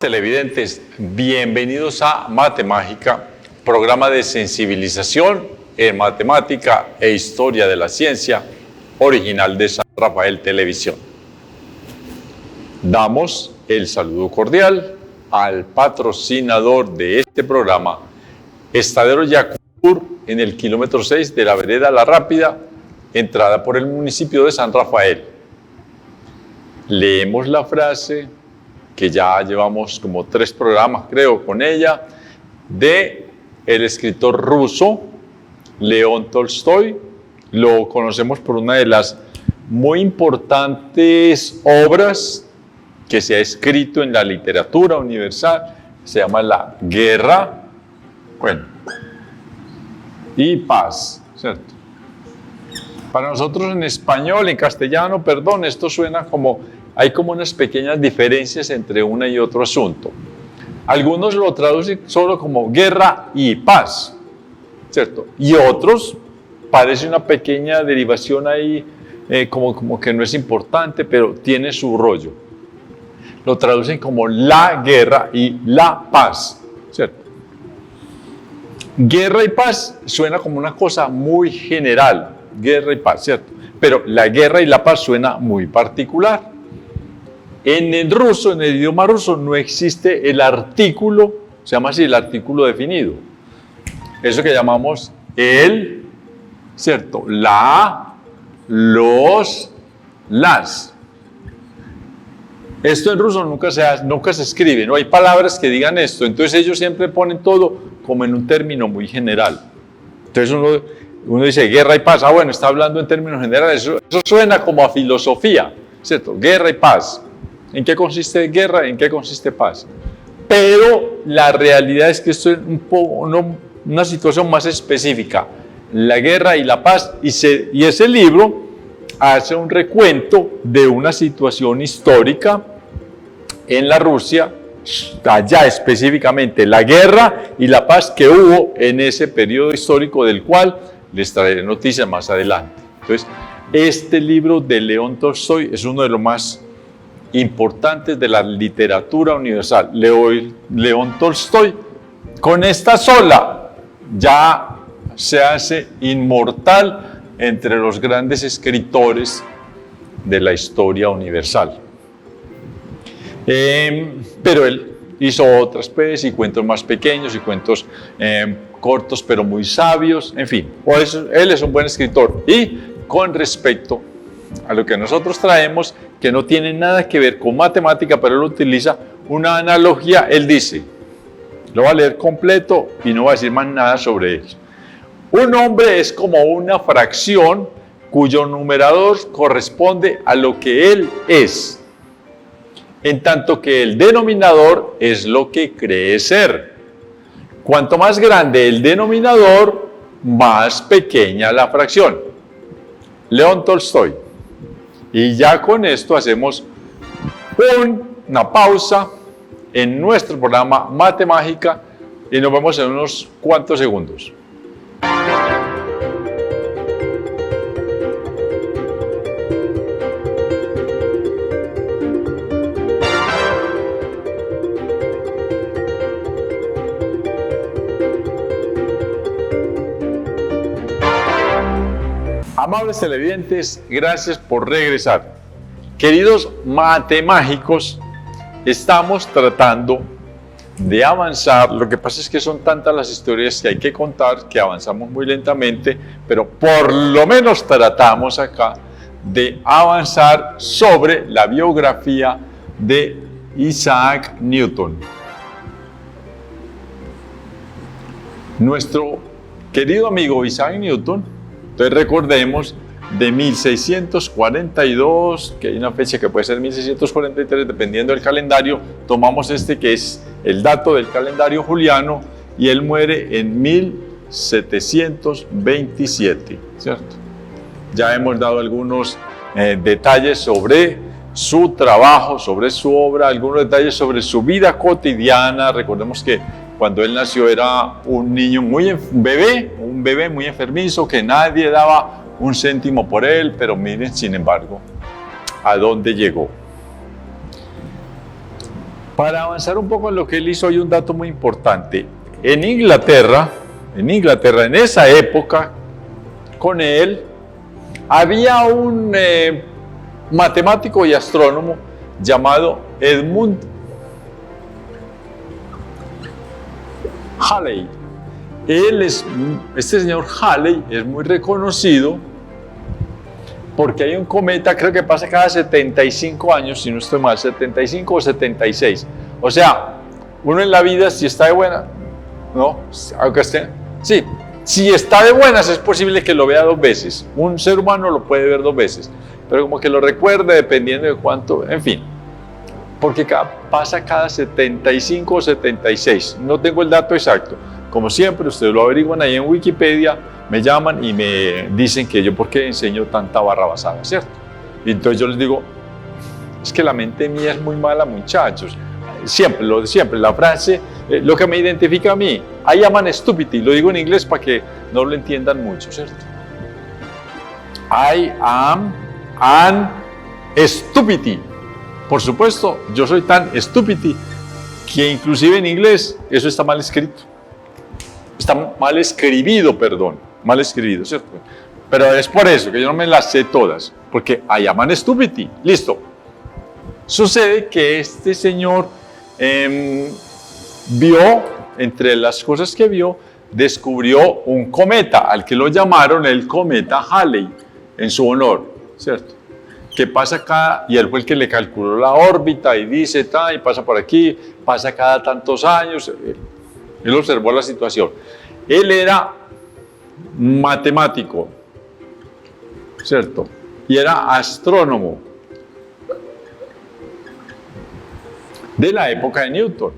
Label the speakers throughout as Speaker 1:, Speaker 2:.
Speaker 1: Televidentes, bienvenidos a Matemágica, programa de sensibilización en matemática e historia de la ciencia, original de San Rafael Televisión. Damos el saludo cordial al patrocinador de este programa, Estadero Yacur, en el kilómetro 6 de la vereda La Rápida, entrada por el municipio de San Rafael. Leemos la frase que ya llevamos como 3 programas, creo, con ella, de el escritor ruso León Tolstoy. Lo conocemos por una de las muy importantes obras que se ha escrito en la literatura universal, se llama La Guerra, y Paz, ¿cierto? Para nosotros en español, en castellano, perdón, esto suena como, hay como unas pequeñas diferencias entre una y otro asunto. Algunos lo traducen solo como guerra y paz, ¿cierto? Y otros, parece una pequeña derivación ahí, como que no es importante, pero tiene su rollo. Lo traducen como la guerra y la paz, ¿cierto? Guerra y paz suena como una cosa muy general, guerra y paz, ¿cierto? Pero la guerra y la paz suena muy particular. En el ruso, en el idioma ruso, no existe el artículo, se llama así, el artículo definido. Eso que llamamos el, ¿cierto? La, los, las. Esto en ruso nunca se escribe, no hay palabras que digan esto, entonces ellos siempre ponen todo como en un término muy general. Entonces uno dice guerra y paz, bueno, está hablando en términos generales, eso suena como a filosofía, ¿cierto? Guerra y paz. ¿En qué consiste guerra? ¿En qué consiste paz? Pero la realidad es que esto es una situación más específica. La guerra y la paz, y ese libro hace un recuento de una situación histórica en la Rusia, allá específicamente, la guerra y la paz que hubo en ese periodo histórico del cual les traeré noticias más adelante. Entonces, este libro de León Tolstoy es uno de los más importantes de la literatura universal. León Tolstoy, con esta sola, ya se hace inmortal entre los grandes escritores de la historia universal. Pero él hizo otras pues, y cuentos más pequeños y cuentos cortos pero muy sabios, en fin, él es un buen escritor. Y con respecto a lo que nosotros traemos, que no tiene nada que ver con matemática, pero él utiliza una analogía, él dice, lo va a leer completo y no va a decir más nada sobre él. Un hombre es como una fracción cuyo numerador corresponde a lo que él es, en tanto que el denominador es lo que cree ser. Cuanto más grande el denominador, más pequeña la fracción. León Tolstoy. Y ya con esto hacemos una pausa en nuestro programa Matemágica y nos vemos en unos cuantos segundos. Amables televidentes, gracias por regresar. Queridos matemágicos, estamos tratando de avanzar. Lo que pasa es que son tantas las historias que hay que contar que avanzamos muy lentamente, pero por lo menos tratamos acá de avanzar sobre la biografía de Isaac Newton. Nuestro querido amigo Isaac Newton, entonces recordemos, de 1642, que hay una fecha que puede ser 1643, dependiendo del calendario, tomamos este que es el dato del calendario juliano, y él muere en 1727, ¿cierto? Ya hemos dado algunos detalles sobre su trabajo, sobre su obra, algunos detalles sobre su vida cotidiana. Recordemos que cuando él nació era un niño un bebé muy enfermizo, que nadie daba un céntimo por él, pero miren, sin embargo, a dónde llegó. Para avanzar un poco en lo que él hizo, hay un dato muy importante. En Inglaterra, en esa época, con él, había un matemático y astrónomo llamado Edmund Halley. Este señor Halley es muy reconocido porque hay un cometa, creo que pasa cada 75 años, si no estoy mal, 75 o 76. O sea, uno en la vida, si está de buena, ¿no? Aunque esté, sí, si está de buenas es posible que lo vea 2 veces. Un ser humano lo puede ver 2 veces, pero como que lo recuerde dependiendo de cuánto, en fin. Porque pasa cada 75 o 76. No tengo el dato exacto. Como siempre, ustedes lo averiguan ahí en Wikipedia, me llaman y me dicen que yo por qué enseño tanta barrabasada, ¿cierto? Y entonces yo les digo, es que la mente mía es muy mala, muchachos. Siempre, lo de siempre, la frase, lo que me identifica a mí, I am an stupidity, lo digo en inglés para que no lo entiendan mucho, ¿cierto? I am an stupidity. Por supuesto, yo soy tan stupidity que inclusive en inglés eso está mal escrito. Está mal escribido, perdón, mal escribido, ¿cierto? Pero es por eso que yo no me las sé todas, porque I am an stupidity, listo. Sucede que este señor vio, entre las cosas que vio, descubrió un cometa, al que lo llamaron el cometa Halley, en su honor, ¿cierto? Que pasa acá, y él fue el que le calculó la órbita y dice, y pasa por aquí, pasa cada tantos años. Él observó la situación. Él era matemático, ¿cierto? Y era astrónomo de la época de Newton.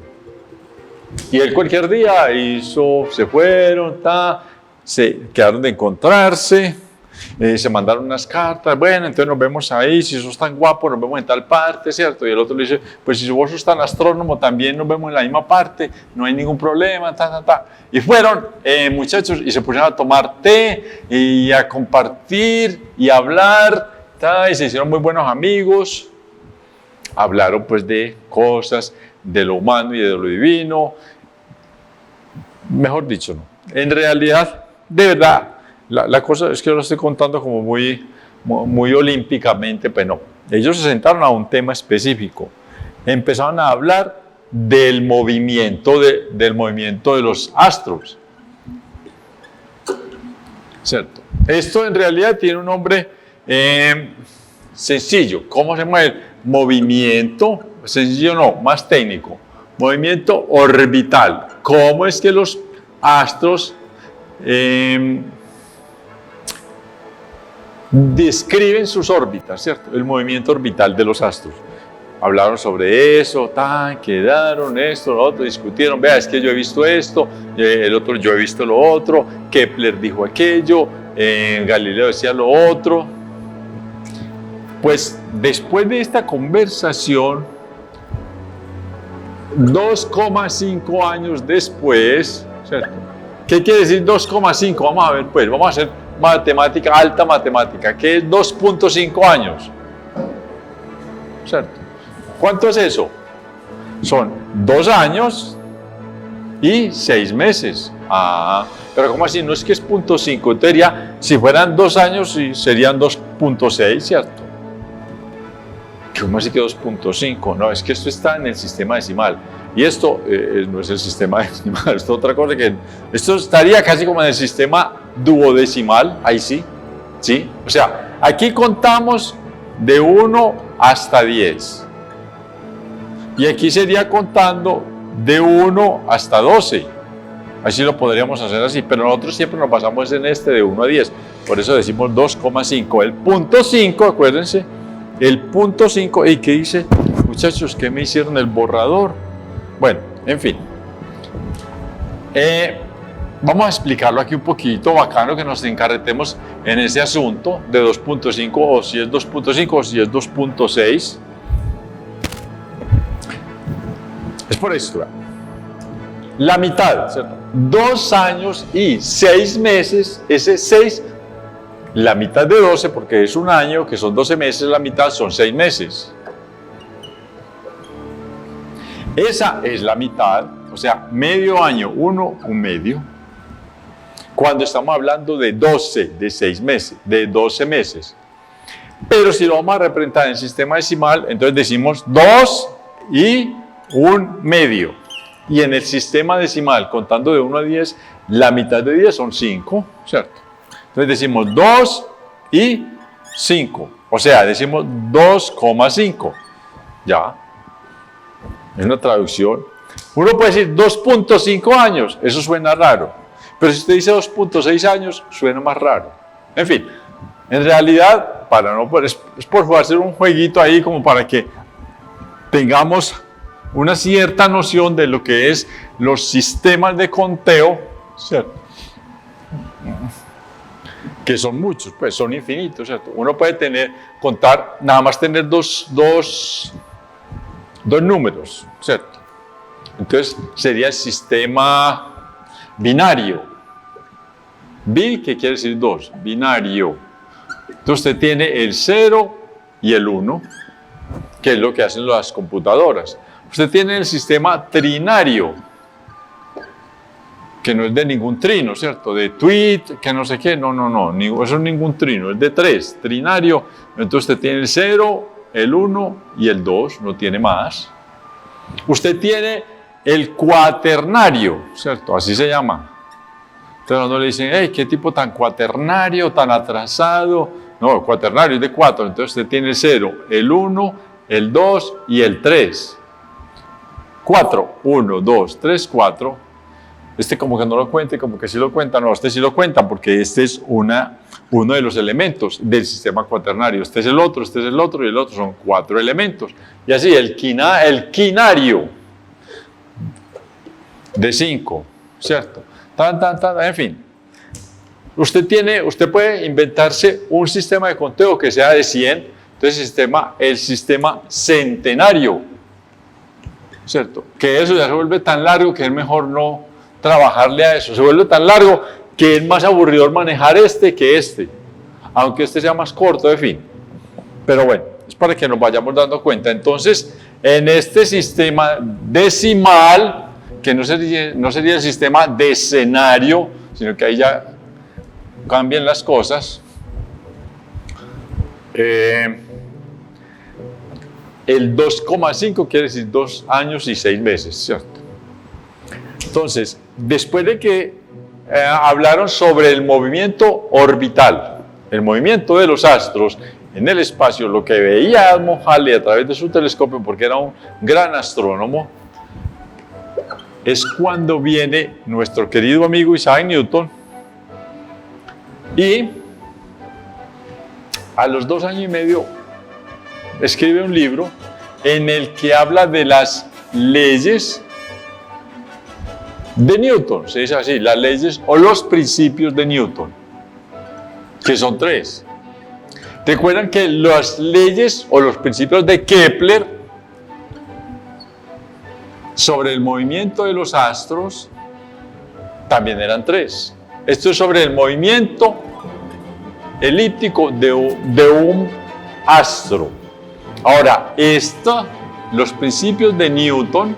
Speaker 1: Y él cualquier día se fueron, se quedaron de encontrarse, se mandaron unas cartas, bueno, entonces nos vemos ahí, si sos tan guapo nos vemos en tal parte, ¿cierto? Y el otro le dice, pues si vos sos tan astrónomo también nos vemos en la misma parte, no hay ningún problema, Y fueron, muchachos, y se pusieron a tomar té, y a compartir, y a hablar, y se hicieron muy buenos amigos. Hablaron pues de cosas, de lo humano y de lo divino. Mejor dicho, no. En realidad, de verdad, la cosa es que yo lo estoy contando como muy olímpicamente, pero no. Ellos se sentaron a un tema específico. Empezaron a hablar del movimiento de los astros. ¿Cierto? Esto en realidad tiene un nombre sencillo. ¿Cómo se mueve? Movimiento, sencillo no, más técnico. Movimiento orbital. ¿Cómo es que los astros describen sus órbitas, ¿cierto? El movimiento orbital de los astros. Hablaron sobre eso, quedaron esto, lo otro, discutieron, vea, es que yo he visto esto, el otro yo he visto lo otro, Kepler dijo aquello, Galileo decía lo otro. Pues después de esta conversación, 2,5 años después, ¿cierto? ¿Qué quiere decir 2,5? Vamos a ver, pues, vamos a hacer matemática, alta matemática. ¿Qué es 2,5 años? ¿Cierto? ¿Cuánto es eso? Son 2 años y 6 meses. Pero ¿cómo así? No es que es 0,5. Entonces ya, si fueran 2 años, serían 2,6, ¿cierto? ¿Cómo así que 2,5? No, es que esto está en el sistema decimal. Y esto no es el sistema decimal, esto es otra cosa que... Esto estaría casi como en el sistema duodecimal, ahí sí, ¿sí? O sea, aquí contamos de 1 hasta 10. Y aquí sería contando de 1 hasta 12. Así lo podríamos hacer así, pero nosotros siempre nos basamos en de 1 a 10. Por eso decimos 2,5. El punto 5, acuérdense, el punto 5, ¿y qué dice? Muchachos, ¿qué me hicieron el borrador? Bueno, en fin. Vamos a explicarlo aquí un poquito, bacano que nos encarretemos en ese asunto de 2.5, o si es 2.5 o si es 2.6. Es por esto. La mitad, ¿cierto? 2 años y 6 meses, ese 6, la mitad de 12, porque es un año, que son 12 meses, la mitad son 6 meses. Esa es la mitad, o sea, medio año, un medio. Cuando estamos hablando de 12, de 6 meses, de 12 meses. Pero si lo vamos a representar en sistema decimal, entonces decimos 2 y un medio. Y en el sistema decimal, contando de 1 a 10, la mitad de 10 son 5, ¿cierto? Entonces decimos 2 y 5. O sea, decimos 2,5. Ya. Es una traducción. Uno puede decir 2,5 años. Eso suena raro. Pero si usted dice 2,6 años, suena más raro. En fin, en realidad, es por hacer un jueguito ahí como para que tengamos una cierta noción de lo que es los sistemas de conteo, ¿cierto? Que son muchos, pues son infinitos, ¿cierto? Uno puede nada más tener dos números, ¿cierto? Entonces sería el sistema binario. Bi, que quiere decir 2, binario. Entonces usted tiene el 0 y el 1, que es lo que hacen las computadoras. Usted tiene el sistema trinario, que no es de ningún trino, ¿cierto? De tweet, que no sé qué, no, eso es ningún trino, es de 3, trinario. Entonces usted tiene el 0, el 1 y el 2, no tiene más. Usted tiene el cuaternario, ¿cierto? Así se llama. Entonces cuando le dicen, hey, qué tipo tan cuaternario, tan atrasado. No, el cuaternario es de 4, entonces usted tiene el 0, el 1, el 2 y el 3. 4, 1, 2, 3, 4. Este como que no lo cuente, como que sí lo cuenta. No, este sí lo cuenta porque este es uno de los elementos del sistema cuaternario. Este es el otro y el otro son 4 elementos. Y así, el quinario de 5, ¿cierto? En fin. Usted puede inventarse un sistema de conteo que sea de 100, entonces el sistema centenario, ¿cierto? Que eso ya se vuelve tan largo que es mejor no trabajarle a eso. Se vuelve tan largo que es más aburridor manejar este que este, aunque este sea más corto, en fin. Pero bueno, es para que nos vayamos dando cuenta. Entonces, en este sistema decimal, que no sería el sistema decenario, sino que ahí ya cambian las cosas, el 2,5 quiere decir 2 años y 6 meses, ¿cierto? Entonces, después de que hablaron sobre el movimiento orbital, el movimiento de los astros en el espacio, lo que veía Edmond Halley a través de su telescopio, porque era un gran astrónomo, es cuando viene nuestro querido amigo Isaac Newton y a los 2 años y medio escribe un libro en el que habla de las leyes de Newton, se dice así, las leyes o los principios de Newton, que son 3. Recuerdan que las leyes o los principios de Kepler sobre el movimiento de los astros también eran 3. Esto es sobre el movimiento elíptico de un astro. Ahora, los principios de Newton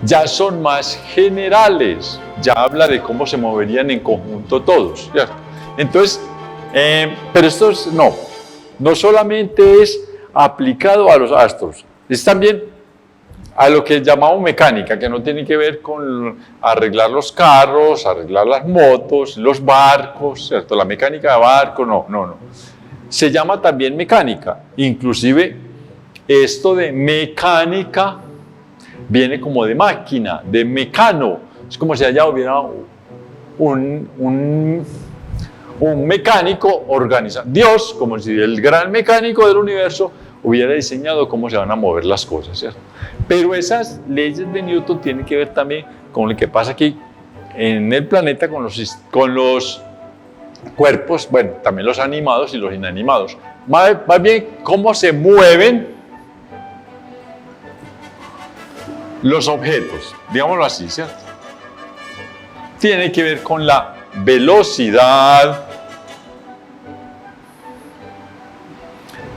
Speaker 1: ya son más generales, ya habla de cómo se moverían en conjunto todos, ¿cierto? Entonces, pero esto no solamente es aplicado a los astros, es también a lo que llamamos mecánica, que no tiene que ver con arreglar los carros, arreglar las motos, los barcos, ¿cierto? La mecánica de barco, no. Se llama también mecánica, inclusive esto de mecánica viene como de máquina, de mecano, es como si allá hubiera un mecánico organizado, Dios, como si el gran mecánico del universo hubiera diseñado cómo se van a mover las cosas, ¿cierto? Pero esas leyes de Newton tienen que ver también con lo que pasa aquí en el planeta, con los cuerpos, bueno, también los animados y los inanimados. Más bien, cómo se mueven los objetos, digámoslo así, ¿cierto? Tiene que ver con la velocidad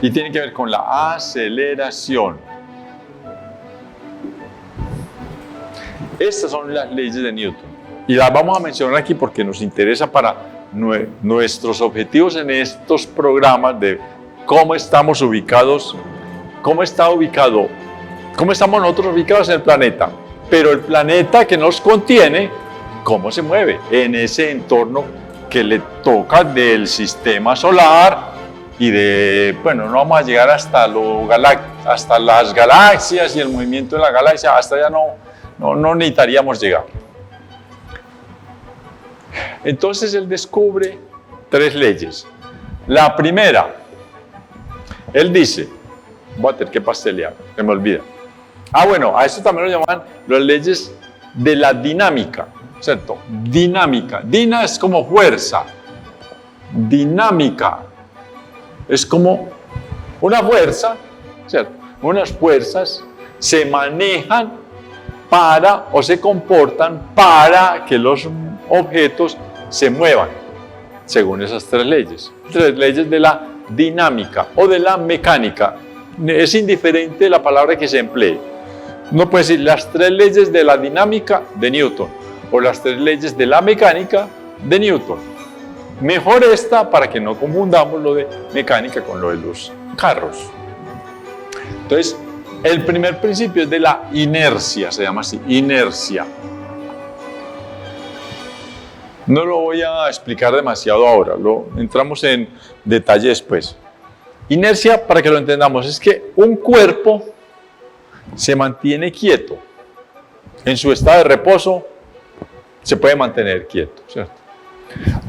Speaker 1: y tiene que ver con la aceleración. Estas son las leyes de Newton. Y las vamos a mencionar aquí porque nos interesa para nuestros objetivos en estos programas de cómo estamos ubicados, cómo estamos nosotros ubicados en el planeta. Pero el planeta que nos contiene, cómo se mueve en ese entorno que le toca del sistema solar y bueno, no vamos a llegar hasta las galaxias y el movimiento de la galaxia, hasta allá no necesitaríamos llegar. Entonces él descubre 3 leyes. La primera, él dice, voy a tener que pastelear, se me olvida. Bueno, a eso también lo llaman las leyes de la dinámica, ¿cierto? Dinámica. Dina es como fuerza. Dinámica es como una fuerza, ¿cierto? Unas fuerzas se manejan o se comportan para que los objetos se muevan, según esas 3 leyes. 3 leyes de la dinámica o de la mecánica. Es indiferente la palabra que se emplee. Uno puede decir las 3 leyes de la dinámica de Newton o las 3 leyes de la mecánica de Newton. Mejor esta para que no confundamos lo de mecánica con lo de los carros. Entonces, el primer principio es de la inercia, se llama así, inercia. No lo voy a explicar demasiado ahora, entramos en detalle después. Inercia, para que lo entendamos, es que un cuerpo se mantiene quieto. En su estado de reposo se puede mantener quieto, ¿cierto?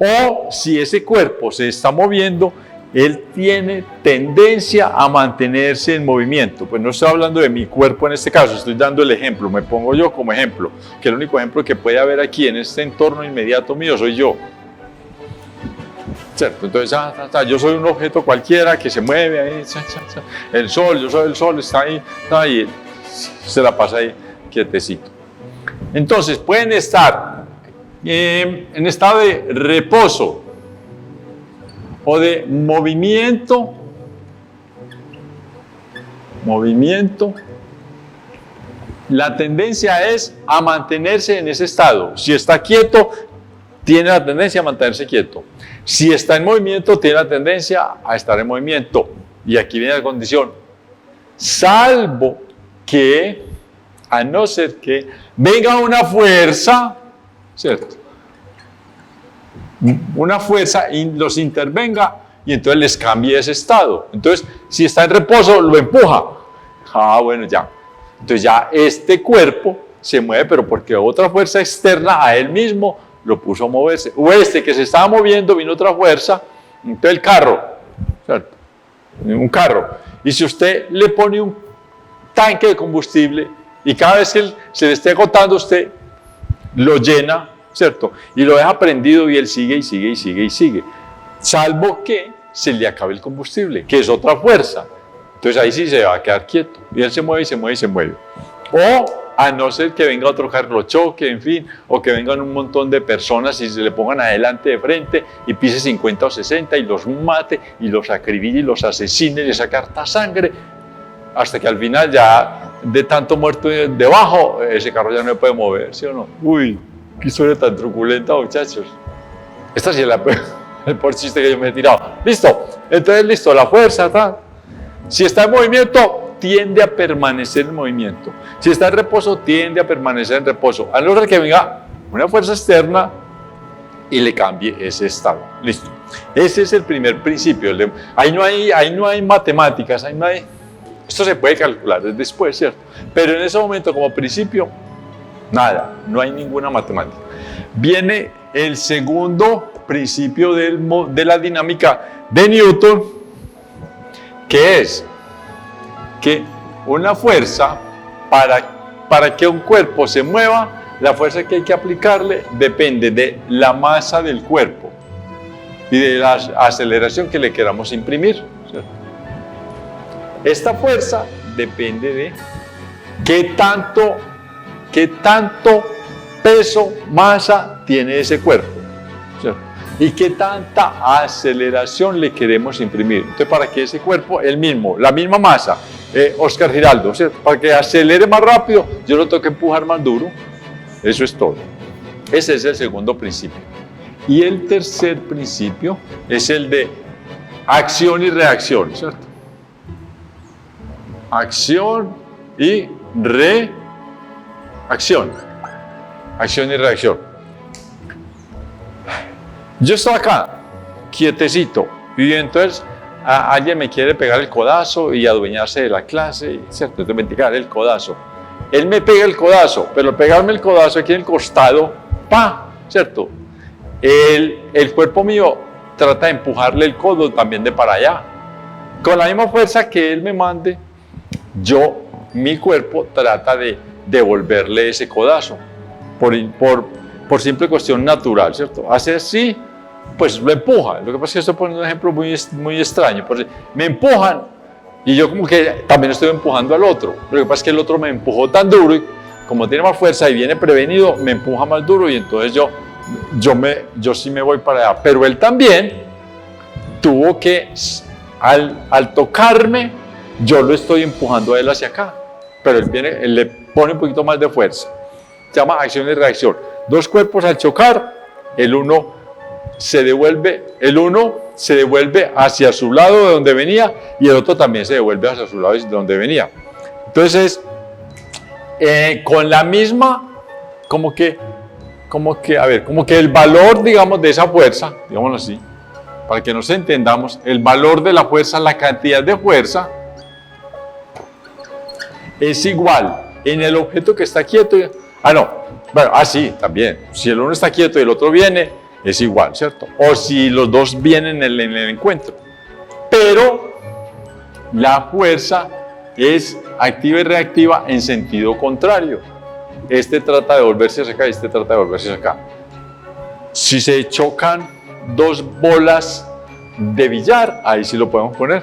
Speaker 1: O si ese cuerpo se está moviendo, él tiene tendencia a mantenerse en movimiento. Pues no estoy hablando de mi cuerpo en este caso, estoy dando el ejemplo, me pongo yo como ejemplo, que el único ejemplo que puede haber aquí en este entorno inmediato mío soy yo. ¿Cierto? Entonces, yo soy un objeto cualquiera que se mueve ahí, el sol, yo soy el sol, está ahí, se la pasa ahí quietecito. Entonces, pueden estar en estado de reposo o de movimiento. La tendencia es a mantenerse en ese estado. Si está quieto, tiene la tendencia a mantenerse quieto. Si está en movimiento, tiene la tendencia a estar en movimiento. Y aquí viene la condición. Salvo que, a no ser que venga una fuerza, ¿cierto? Una fuerza los intervenga y entonces les cambie ese estado. Entonces, si está en reposo, lo empuja. Bueno, ya. Entonces ya este cuerpo se mueve, pero porque otra fuerza externa a él mismo lo puso a moverse. O que se estaba moviendo, vino otra fuerza, entonces el carro, ¿cierto? Un carro. Y si usted le pone un tanque de combustible y cada vez que se le esté agotando, usted lo llena, ¿cierto? Y lo deja prendido y él sigue y sigue y sigue y sigue. Salvo que se le acabe el combustible, que es otra fuerza. Entonces ahí sí se va a quedar quieto. Y él se mueve y se mueve y se mueve. O a no ser que venga otro carro, lo choque, en fin, o que vengan un montón de personas y se le pongan adelante de frente y pise 50 o 60 y los mate y los acribille y los asesine y le saque harta sangre, hasta que al final ya de tanto muerto debajo, ese carro ya no puede mover, ¿sí o no? Uy, qué historia tan truculenta, muchachos. Esta sí es el peor chiste que yo me he tirado. Listo, entonces listo, la fuerza está. Si está en movimiento, tiende a permanecer en movimiento. Si está en reposo, tiende a permanecer en reposo. A no ser que venga una fuerza externa y le cambie ese estado. Listo. Ese es el primer principio. Ahí no hay matemáticas, esto se puede calcular después, ¿cierto? Pero en ese momento, como principio, nada, no hay ninguna matemática. Viene el segundo principio de la dinámica de Newton, que es que una fuerza, para que un cuerpo se mueva, la fuerza que hay que aplicarle depende de la masa del cuerpo y de la aceleración que le queramos imprimir, ¿cierto? Esta fuerza depende de qué tanto peso, masa tiene ese cuerpo, ¿cierto? Y qué tanta aceleración le queremos imprimir. Entonces, para que ese cuerpo, la misma masa, Oscar Giraldo, ¿cierto? Para que acelere más rápido, yo lo tengo que empujar más duro. Eso es todo. Ese es el segundo principio. Y el tercer principio es el de acción y reacción, ¿cierto? Acción y reacción. Acción y reacción. Yo estoy acá, quietecito, y entonces alguien me quiere pegar el codazo y adueñarse de la clase, ¿cierto? Entonces me pegar el codazo. Él me pega el codazo, pero pegarme el codazo aquí en el costado, ¡pa! ¿Cierto? El cuerpo mío trata de empujarle el codo también de para allá. Con la misma fuerza que él me mande, mi cuerpo trata de devolverle ese codazo. Por simple cuestión natural, ¿cierto? Hace así, pues lo empuja. Lo que pasa es que estoy poniendo un ejemplo muy extraño. Me empujan y yo como que también estoy empujando al otro. Lo que pasa es que el otro me empujó tan duro y como tiene más fuerza y viene prevenido, me empuja más duro y entonces yo sí me voy para allá. Pero él también tuvo que, al tocarme, yo lo estoy empujando a él hacia acá. Pero él le pone un poquito más de fuerza. Se llama acción y reacción. Dos cuerpos al chocar, el uno se devuelve hacia su lado de donde venía y el otro también se devuelve hacia su lado de donde venía. Entonces, con la misma, como que el valor, digamos, de esa fuerza, digámoslo así, para que nos entendamos, el valor de la fuerza, la cantidad de fuerza, es igual en el objeto que está quieto. Sí, también. Si el uno está quieto y el otro viene, es igual, ¿cierto? O si los dos vienen en el encuentro. Pero la fuerza es activa y reactiva en sentido contrario. Este trata de volverse hacia acá y este trata de volverse hacia acá. Si se chocan dos bolas de billar, ahí sí lo podemos poner.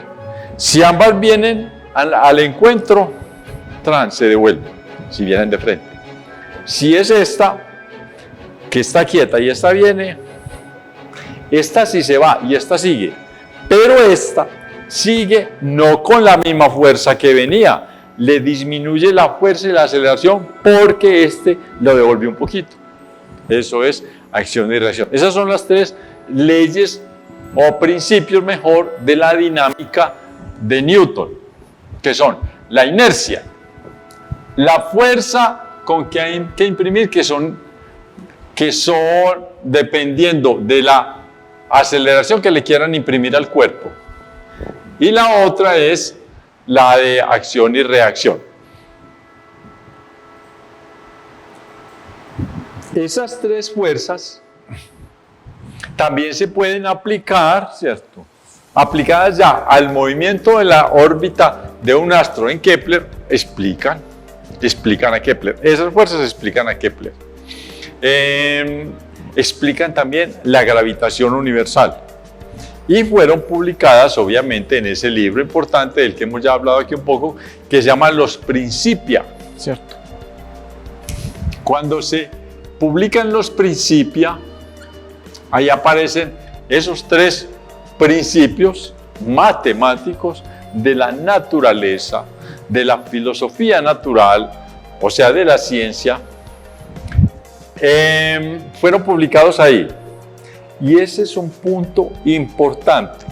Speaker 1: Si ambas vienen al encuentro, se devuelven, si vienen de frente. Si es esta, que está quieta y esta viene, esta sí se va y esta sigue, pero esta sigue no con la misma fuerza que venía, le disminuye la fuerza y la aceleración porque este lo devolvió un poquito. Eso es acción y reacción. Esas son las tres leyes o principios mejor de la dinámica de Newton, que son la inercia, la fuerza con que hay que imprimir, que son dependiendo de la aceleración que le quieran imprimir al cuerpo. Y la otra es la de acción y reacción. Esas tres fuerzas también se pueden aplicar, ¿cierto? Aplicadas ya al movimiento de la órbita de un astro en Kepler, explican a Kepler. Esas fuerzas explican a Kepler. Explican también la gravitación universal. Y fueron publicadas, obviamente, en ese libro importante del que hemos ya hablado aquí un poco, que se llama Los Principia, ¿cierto? Cuando se publican los Principia, ahí aparecen esos tres principios matemáticos de la naturaleza, de la filosofía natural, o sea, de la ciencia, fueron publicados ahí. Y ese es un punto importante.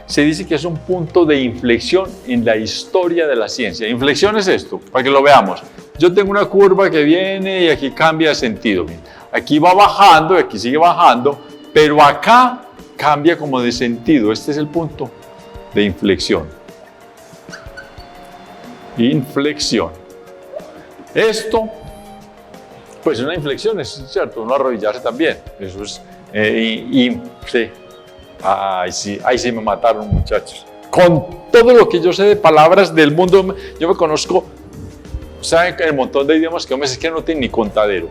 Speaker 1: Se dice que es un punto de inflexión en la historia de la ciencia. Inflexión es esto, para que lo veamos. Yo tengo una curva que viene y aquí cambia de sentido. Aquí va bajando y aquí sigue bajando, pero acá cambia como de sentido. Este es el punto de inflexión. Inflexión. Esto, pues una inflexión es cierto, uno arrodillarse también. Eso es sí. Ahí sí me mataron, muchachos. Con todo lo que yo sé de palabras del mundo, yo me conozco, ¿saben? El montón de idiomas que yo me sé que no tiene ni contadero.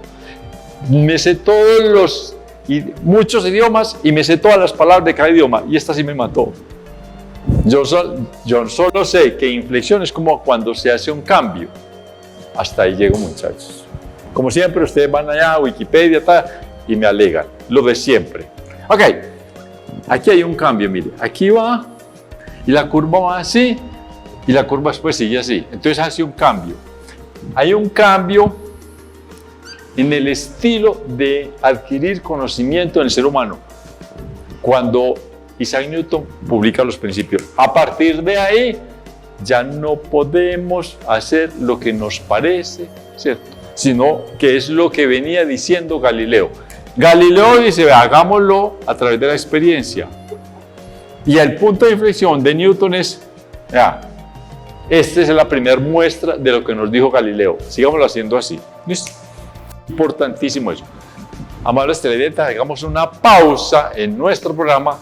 Speaker 1: Me sé muchos idiomas y me sé todas las palabras de cada idioma, y esta sí me mató. Yo solo sé que inflexión es como cuando se hace un cambio. Hasta ahí llego, muchachos. Como siempre, ustedes van allá a Wikipedia y me alegan. Lo de siempre. Ok, aquí hay un cambio, mire. Aquí va y la curva va así y la curva después sigue así. Entonces hace un cambio. Hay un cambio en el estilo de adquirir conocimiento en el ser humano, cuando Isaac Newton publica los principios. A partir de ahí, ya no podemos hacer lo que nos parece, ¿cierto? Sino que es lo que venía diciendo Galileo. Galileo dice, hagámoslo a través de la experiencia. Y el punto de inflexión de Newton es, esta es la primera muestra de lo que nos dijo Galileo. Sigámoslo haciendo así. ¿Listo? Importantísimo eso. Amables televidentes, hagamos una pausa en nuestro programa.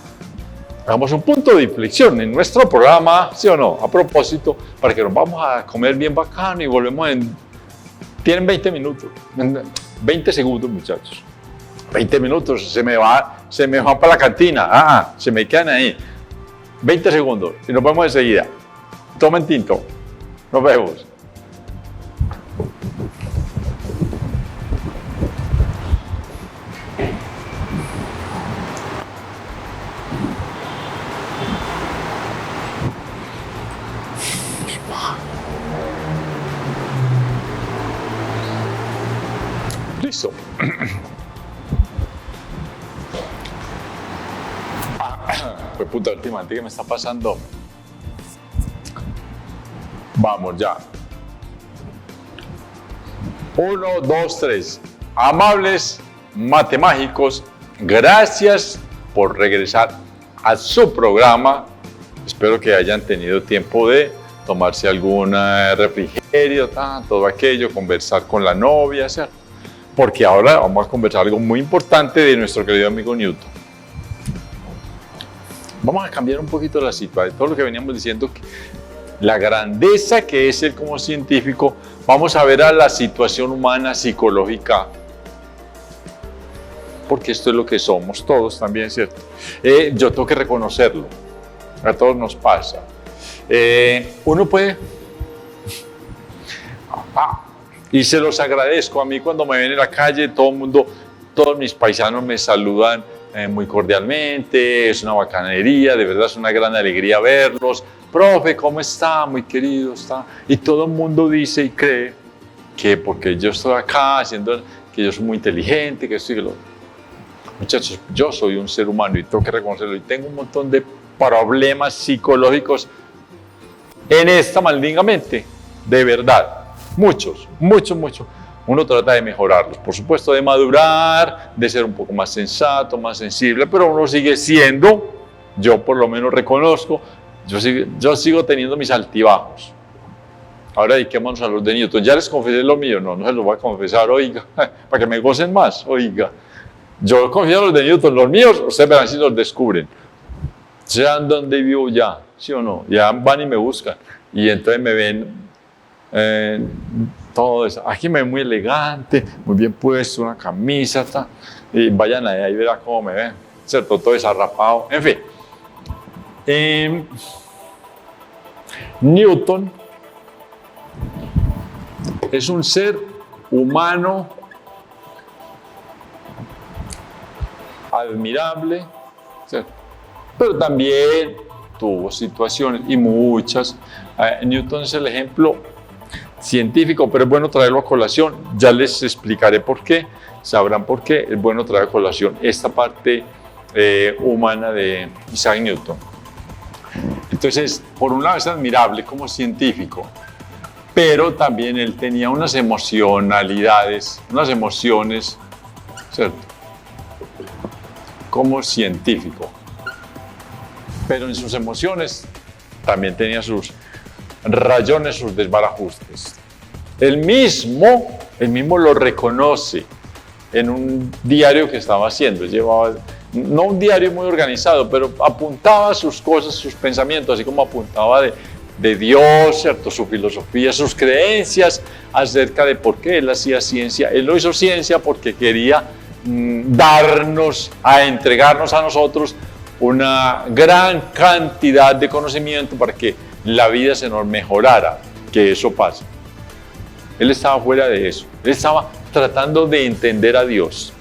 Speaker 1: Hagamos un punto de inflexión en nuestro programa, ¿sí o no? A propósito, para que nos vamos a comer bien bacano y volvemos en... Tienen 20 minutos, 20 segundos, muchachos. 20 minutos, se me van para la cantina, se me quedan ahí. 20 segundos y nos vemos enseguida. Tomen tinto. Nos vemos. Listo. Pues puta, últimamente, ¿qué me está pasando? Vamos ya. 1, 2, 3. Amables matemágicos, gracias por regresar a su programa. Espero que hayan tenido tiempo de tomarse algún refrigerio, todo aquello, conversar con la novia, ¿cierto? Porque ahora vamos a conversar algo muy importante de nuestro querido amigo Newton. Vamos a cambiar un poquito la situación, todo lo que veníamos diciendo, que la grandeza que es él como científico. Vamos a ver a la situación humana, psicológica, porque esto es lo que somos todos también, ¿cierto? Yo tengo que reconocerlo, a todos nos pasa. Uno puede... Y se los agradezco. A mí cuando me ven en la calle, todo el mundo, todos mis paisanos me saludan muy cordialmente, es una bacanería, de verdad es una gran alegría verlos. Profe, ¿cómo está? Muy querido, está. Y todo el mundo dice y cree que porque yo estoy acá haciendo, que yo soy muy inteligente, que estoy... Muchachos, yo soy un ser humano y tengo que reconocerlo y tengo un montón de problemas psicológicos en esta maldita mente, de verdad. Muchos. Uno trata de mejorarlos, por supuesto, de madurar, de ser un poco más sensato, más sensible, pero uno sigue siendo, yo por lo menos reconozco, yo sigo teniendo mis altibajos. Ahora dediquémonos a los de Newton. Ya les confesé lo mío, no se los voy a confesar, oiga, para que me gocen más, oiga. Yo confío en los de Newton, los míos, ustedes verán si los descubren. Sean donde vivo ya, ¿sí o no? Ya van y me buscan, y entonces me ven... todo eso. Aquí me ven muy elegante, muy bien puesto, una camisa, y vayan ahí y verán cómo me ven, ¿cierto? Todo desarrapado, en fin. Newton es un ser humano admirable, ¿cierto? Pero también tuvo situaciones y muchas. Newton es el ejemplo científico, pero es bueno traerlo a colación. Ya les explicaré por qué, sabrán por qué es bueno traer a colación esta parte humana de Isaac Newton. Entonces, por un lado es admirable como científico, pero también él tenía unas emocionalidades, unas emociones, ¿cierto? Como científico. Pero en sus emociones también tenía sus rayones, sus desbarajustes. Él mismo lo reconoce en un diario que estaba haciendo. Llevaba, no un diario muy organizado, pero apuntaba sus cosas, sus pensamientos, así como apuntaba de Dios, ¿cierto? Su filosofía, sus creencias acerca de por qué él hacía ciencia. Él no hizo ciencia porque quería entregarnos a nosotros una gran cantidad de conocimiento para que la vida se nos mejorara, que eso pasa. Él estaba fuera de eso, él estaba tratando de entender a Dios.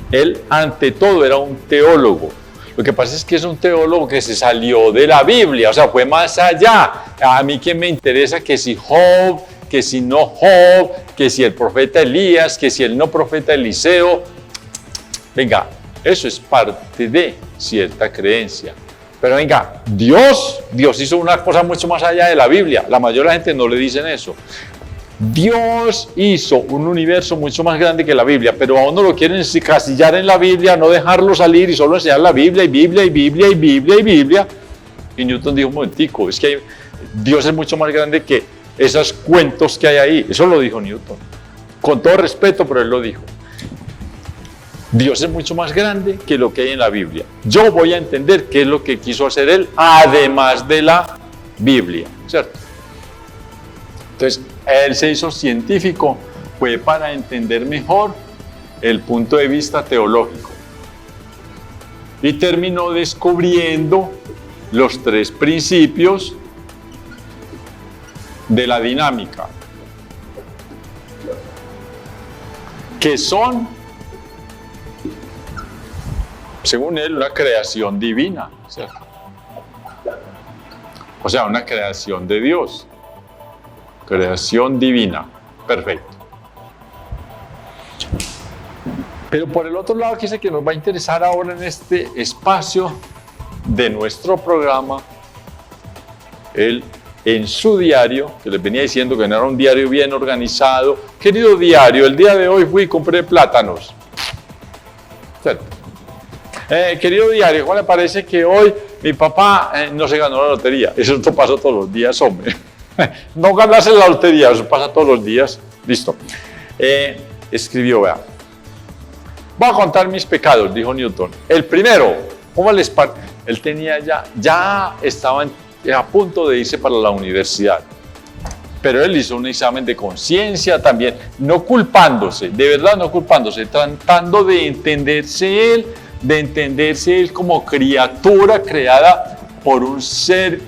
Speaker 1: Él, ante todo, era un teólogo. Lo que pasa es que es un teólogo que se salió de la Biblia, o sea, fue más allá. A mí que me interesa que si Job, que si no Job, que si el profeta Elías, que si el no profeta Eliseo. Venga, eso es parte de cierta creencia. Pero venga, Dios hizo una cosa mucho más allá de la Biblia. La mayoría de la gente no le dicen eso. Dios hizo un universo mucho más grande que la Biblia, pero a uno lo quieren encasillar en la Biblia, no dejarlo salir y solo enseñar la Biblia y Biblia y Biblia y Biblia y Biblia. Y Newton dijo un momentico, es que Dios es mucho más grande que esos cuentos que hay ahí. Eso lo dijo Newton. Con todo respeto, pero él lo dijo. Dios es mucho más grande que lo que hay en la Biblia. Yo voy a entender qué es lo que quiso hacer él, además de la Biblia, ¿cierto? Entonces, él se hizo científico, fue para entender mejor el punto de vista teológico. Y terminó descubriendo los 3 principios de la dinámica, que son, según él, una creación divina, ¿cierto? O sea, una creación de Dios. Creación divina. Perfecto. Pero por el otro lado, que es el que nos va a interesar ahora en este espacio de nuestro programa, él en su diario, que les venía diciendo que no era un diario bien organizado. Querido diario, el día de hoy fui y compré plátanos. ¿Cierto? Querido diario, ¿cuál le parece que hoy mi papá no se ganó la lotería? Eso pasa todos los días, hombre. No ganarse la lotería, eso pasa todos los días. Listo. Escribió, vea. Voy a contar mis pecados, dijo Newton. El primero, ¿cómo les parece? Él tenía ya estaba a punto de irse para la universidad. Pero él hizo un examen de conciencia también, no culpándose, de verdad no culpándose, tratando de entenderse él como criatura creada por un ser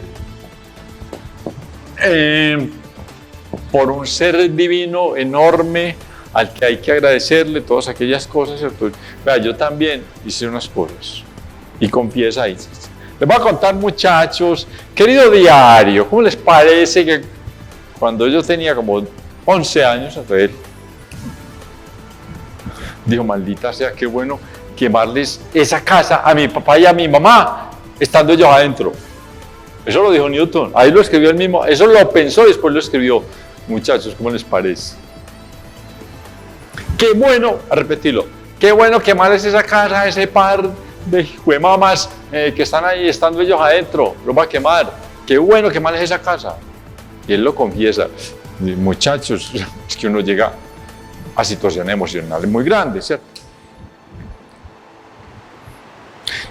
Speaker 1: divino enorme al que hay que agradecerle todas aquellas cosas, ¿cierto? Vea, yo también hice unas cosas y confiesa ahí. Les voy a contar, muchachos, querido diario, ¿cómo les parece que cuando yo tenía como 11 años, él dijo, maldita sea, qué bueno quemarles esa casa a mi papá y a mi mamá, estando ellos adentro? Eso lo dijo Newton, ahí lo escribió él mismo, eso lo pensó y después lo escribió. Muchachos, ¿cómo les parece? Qué bueno, a repetirlo, qué bueno quemarles esa casa a ese par de juemamás que están ahí, estando ellos adentro, los va a quemar. Qué bueno quemarles esa casa. Y él lo confiesa. Muchachos, es que uno llega a situaciones emocionales muy grandes, ¿cierto?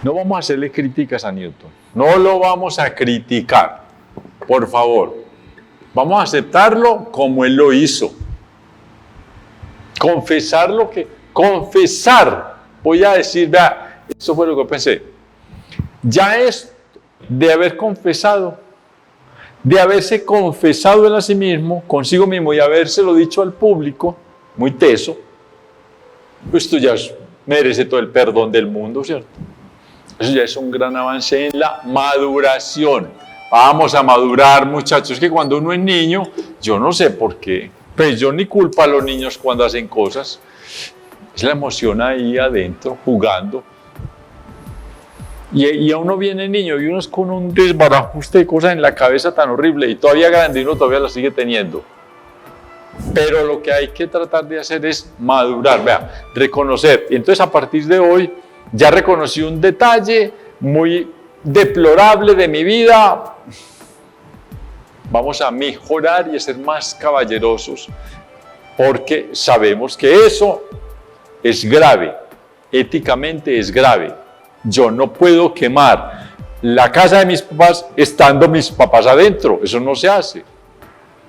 Speaker 1: No vamos a hacerle críticas a Newton, no lo vamos a criticar, por favor. Vamos a aceptarlo como él lo hizo. Confesar, voy a decir, vea, eso fue lo que pensé. Ya es de haber confesado, de haberse confesado él a sí mismo, consigo mismo, y habérselo dicho al público, muy teso, pues esto ya merece todo el perdón del mundo, ¿cierto? Eso ya es un gran avance en la maduración. Vamos a madurar, muchachos. Es que cuando uno es niño, yo no sé por qué, pues yo ni culpo a los niños cuando hacen cosas. Es la emoción ahí adentro, jugando. Y a uno viene niño y uno es con un desbarajuste de cosas en la cabeza tan horrible y todavía grande y uno todavía la sigue teniendo. Pero lo que hay que tratar de hacer es madurar, vea, reconocer. Y entonces a partir de hoy ya reconocí un detalle muy deplorable de mi vida. Vamos a mejorar y a ser más caballerosos porque sabemos que eso es grave, éticamente es grave. Yo no puedo quemar la casa de mis papás estando mis papás adentro, eso no se hace.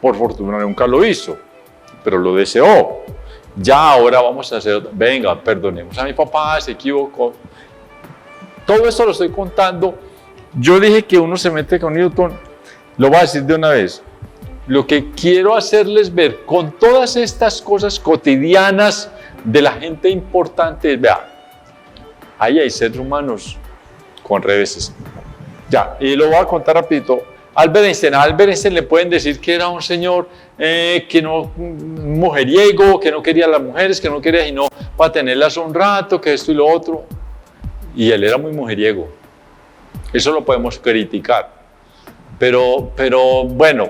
Speaker 1: Por fortuna nunca lo hizo, pero lo deseó. Ya ahora vamos a hacer, venga, perdonemos a mi papá, se equivocó. Todo esto lo estoy contando. Yo dije que uno se mete con Newton, lo voy a decir de una vez. Lo que quiero hacerles ver con todas estas cosas cotidianas de la gente importante es, vea, ahí hay seres humanos con reveses. Ya, y lo voy a contar rapidito. A Albert Einstein le pueden decir que era un señor que no, mujeriego, que no quería a las mujeres, que no quería sino para tenerlas un rato, que esto y lo otro. Y él era muy mujeriego. Eso lo podemos criticar. Pero bueno,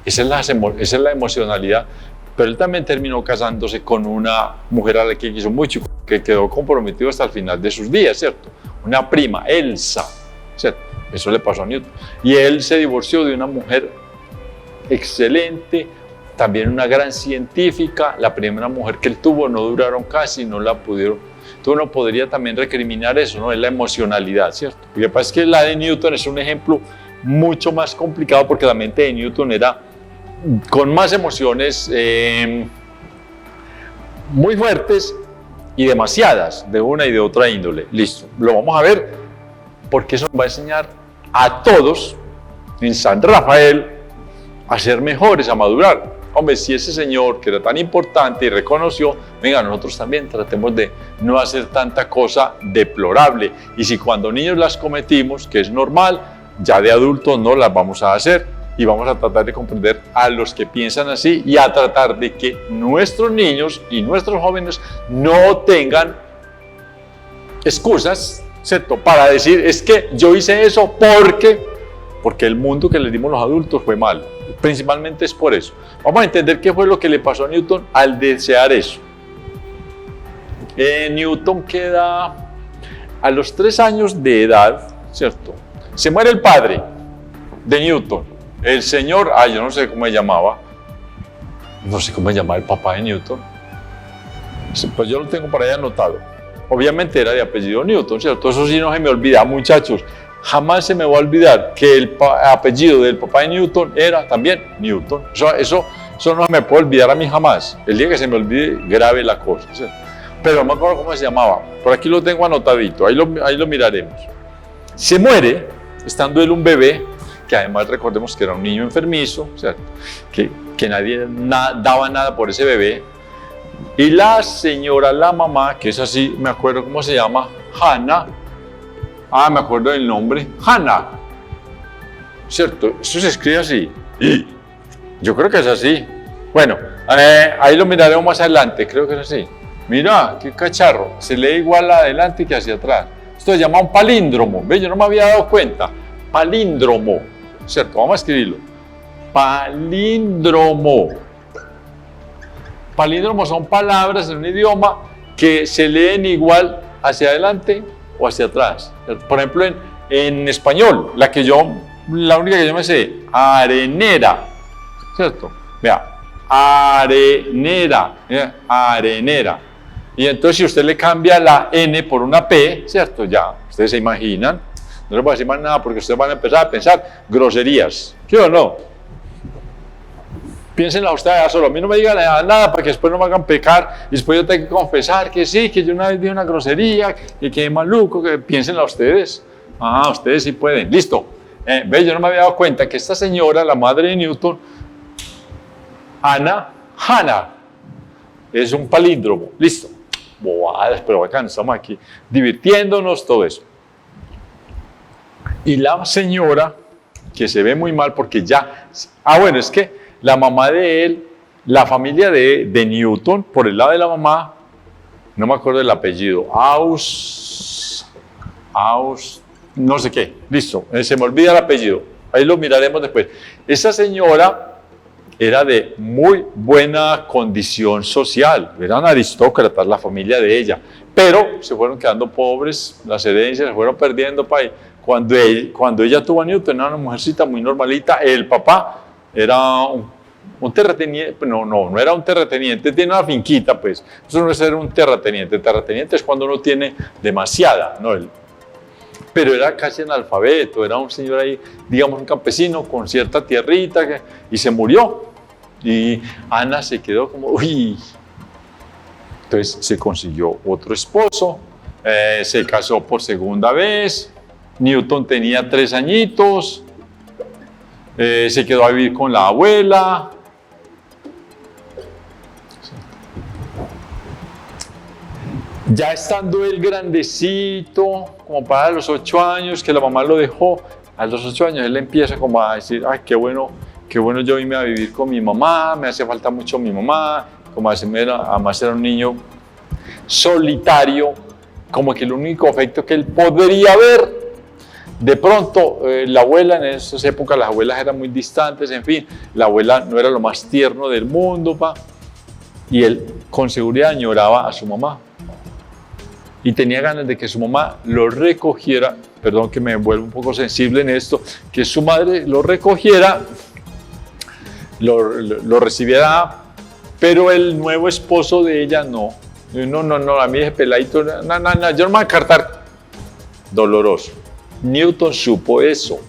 Speaker 1: esa es la emocionalidad. Pero él también terminó casándose con una mujer a la que quiso mucho, que quedó comprometido hasta el final de sus días, ¿cierto? Una prima, Elsa, ¿cierto? Eso le pasó a Newton. Y él se divorció de una mujer excelente, también una gran científica. La primera mujer que él tuvo no duraron casi, no la pudieron. Entonces uno podría también recriminar eso, ¿no? Es la emocionalidad, ¿cierto? Lo que pasa es que la de Newton es un ejemplo mucho más complicado porque la mente de Newton era con más emociones muy fuertes y demasiadas, de una y de otra índole. Listo, lo vamos a ver porque eso nos va a enseñar a todos en San Rafael a ser mejores, a madurar. Hombre, si ese señor que era tan importante y reconoció, venga, nosotros también tratemos de no hacer tanta cosa deplorable. Y si cuando niños las cometimos, que es normal, ya de adultos no las vamos a hacer. Y vamos a tratar de comprender a los que piensan así y a tratar de que nuestros niños y nuestros jóvenes no tengan excusas, ¿cierto? Para decir, es que yo hice eso porque el mundo que les dimos los adultos fue malo. Principalmente es por eso. Vamos a entender qué fue lo que le pasó a Newton al desear eso. Newton queda a los 3 años de edad, ¿cierto? Se muere el padre de Newton. El señor, yo no sé cómo se llamaba, no sé cómo se llamaba el papá de Newton, pues yo lo tengo por ahí anotado. Obviamente era de apellido Newton, ¿cierto? Eso sí no se me olvida, muchachos, jamás se me va a olvidar que el apellido del papá de Newton era también Newton. Eso no se me puede olvidar a mí jamás. El día que se me olvide, grave la cosa, ¿cierto? Pero no me acuerdo cómo se llamaba, por aquí lo tengo anotadito, ahí lo miraremos. Se muere, estando él un bebé, que además recordemos que era un niño enfermizo, ¿cierto? Que nadie daba nada por ese bebé. Y la señora, la mamá, que es así, me acuerdo cómo se llama, Hannah, me acuerdo del nombre, Hannah, ¿cierto? Eso se escribe así, yo creo que es así. Bueno, ahí lo miraremos más adelante, creo que es así. Mira, qué cacharro, se lee igual adelante que hacia atrás. Esto se llama un palíndromo, ¿ves? Yo no me había dado cuenta. Palíndromo, ¿cierto? Vamos a escribirlo. Palíndromo. Palíndromos son palabras en un idioma que se leen igual hacia adelante o hacia atrás. Por ejemplo, en español, la única que yo me sé, arenera, ¿cierto? Vea, arenera, arenera. Y entonces si usted le cambia la N por una P, ¿cierto? Ya, ustedes se imaginan. No les voy a decir más nada porque ustedes van a empezar a pensar groserías. ¿Sí o no? Piénsenla ustedes solo. A mí no me digan nada para que después no me hagan pecar y después yo tengo que confesar que sí, que yo una vez dije una grosería, que quedé maluco. Piénsenla ustedes. Ustedes sí pueden. Listo. Yo no me había dado cuenta que esta señora, la madre de Newton, Hannah, es un palíndromo. Listo. Bobadas, pero bacán, estamos aquí divirtiéndonos, todo eso. Y la señora, que se ve muy mal porque ya... bueno, es que la mamá de él, la familia de Newton, por el lado de la mamá, no me acuerdo del apellido, no sé qué, listo, se me olvida el apellido, ahí lo miraremos después. Esa señora era de muy buena condición social, eran aristócratas la familia de ella, pero se fueron quedando pobres, las herencias se fueron perdiendo para ahí. Cuando ella tuvo a Newton, era una mujercita muy normalita. El papá era un terrateniente, no era un terrateniente, tiene una finquita, pues. Eso no es ser un terrateniente. Terrateniente es cuando uno tiene demasiada, ¿no? Pero era casi analfabeto, era un señor ahí, digamos, un campesino con cierta tierrita, y se murió. Y Ana se quedó como, uy. Entonces se consiguió otro esposo, se casó por segunda vez. Newton tenía 3 añitos, se quedó a vivir con la abuela. Ya estando él grandecito, como para los 8 años, que la mamá lo dejó, a los 8 años él empieza como a decir, ay, qué bueno yo irme a vivir con mi mamá, me hace falta mucho mi mamá, como además era un niño solitario, como que el único afecto que él podría ver. De pronto, la abuela, en esas épocas las abuelas eran muy distantes, en fin, la abuela no era lo más tierno del mundo, y él con seguridad añoraba a su mamá. Y tenía ganas de que su mamá lo recogiera, perdón que me vuelvo un poco sensible en esto, que su madre lo recogiera, lo recibiera, pero el nuevo esposo de ella no, a mí ese peladito, yo no me voy a encartar. Doloroso. Newton supo eso.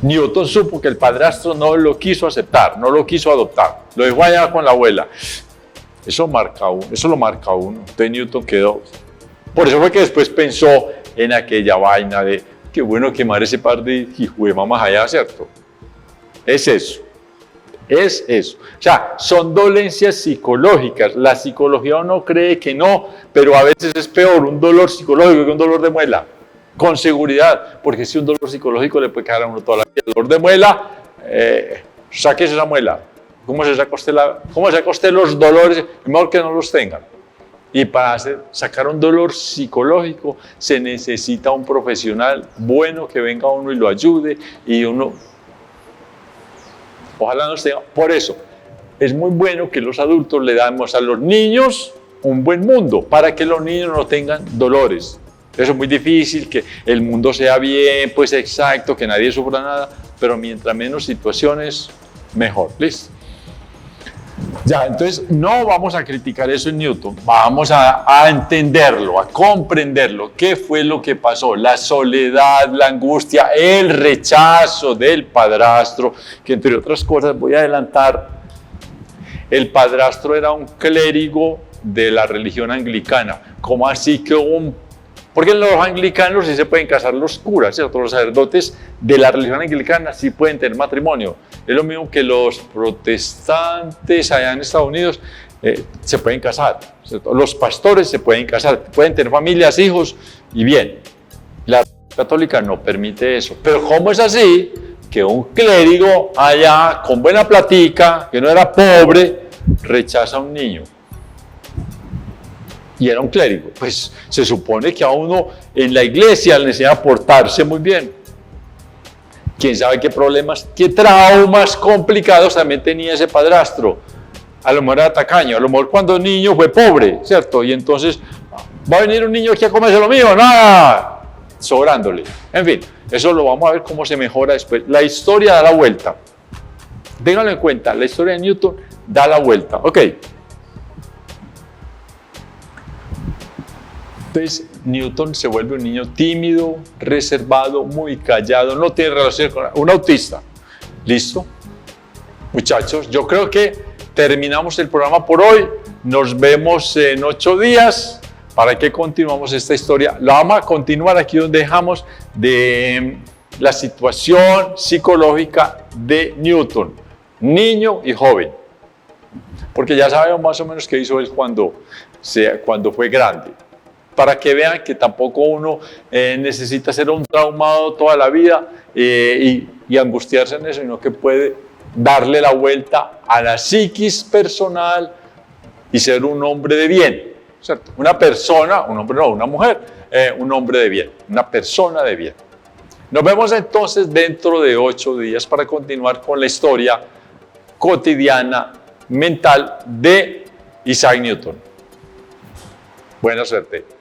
Speaker 1: Newton supo que el padrastro no lo quiso aceptar, no lo quiso adoptar, lo dejó allá con la abuela. Eso lo marca uno. Entonces Newton quedó. Por eso fue que después pensó en aquella vaina de qué bueno quemar ese par de hijuemamás allá, ¿cierto? Es eso. O sea, son dolencias psicológicas. La psicología uno cree que no, pero a veces es peor un dolor psicológico que un dolor de muela. Con seguridad, porque si un dolor psicológico le puede quedar a uno toda la vida. El dolor de muela, sáquese esa muela. ¿Cómo se saca usted los dolores? Mejor que no los tengan. Y para sacar un dolor psicológico se necesita un profesional bueno que venga a uno y lo ayude y uno, ojalá nos tenga. Por eso es muy bueno que los adultos le damos a los niños un buen mundo para que los niños no tengan dolores. Eso es muy difícil, que el mundo sea bien, pues exacto, que nadie sufra nada, pero mientras menos situaciones, mejor. ¿Listo? Ya, entonces no vamos a criticar eso en Newton, vamos a entenderlo, a comprenderlo. ¿Qué fue lo que pasó? La soledad, la angustia, el rechazo del padrastro, que entre otras cosas, voy a adelantar, el padrastro era un clérigo de la religión anglicana. ¿Cómo así que porque los anglicanos sí se pueden casar los curas, ¿cierto? Los sacerdotes de la religión anglicana sí pueden tener matrimonio. Es lo mismo que los protestantes allá en Estados Unidos se pueden casar, ¿cierto? Los pastores se pueden casar, pueden tener familias, hijos y bien. La católica no permite eso. Pero ¿cómo es así que un clérigo allá con buena platica, que no era pobre, rechaza a un niño? Y era un clérigo. Pues se supone que a uno en la iglesia le enseña a portarse muy bien. Quién sabe qué problemas, qué traumas complicados también tenía ese padrastro. A lo mejor era tacaño, a lo mejor cuando niño fue pobre, ¿cierto? Y entonces, ¿va a venir un niño aquí a comerse lo mío? ¡Nada! Sobrándole. En fin, eso lo vamos a ver cómo se mejora después. La historia da la vuelta. Ténganlo en cuenta, la historia de Newton da la vuelta. Ok. Entonces, Newton se vuelve un niño tímido, reservado, muy callado, no tiene relación con un autista. ¿Listo? Muchachos, yo creo que terminamos el programa por hoy. Nos vemos en 8 días para que continuemos esta historia. La vamos a continuar aquí donde dejamos de la situación psicológica de Newton, niño y joven. Porque ya sabemos más o menos qué hizo él cuando fue grande. Para que vean que tampoco uno necesita ser un traumado toda la vida y angustiarse en eso, sino que puede darle la vuelta a la psiquis personal y ser un hombre de bien, ¿cierto? Una persona, un hombre no, una mujer, un hombre de bien, una persona de bien. Nos vemos entonces dentro de 8 días para continuar con la historia cotidiana mental de Isaac Newton. Buena suerte.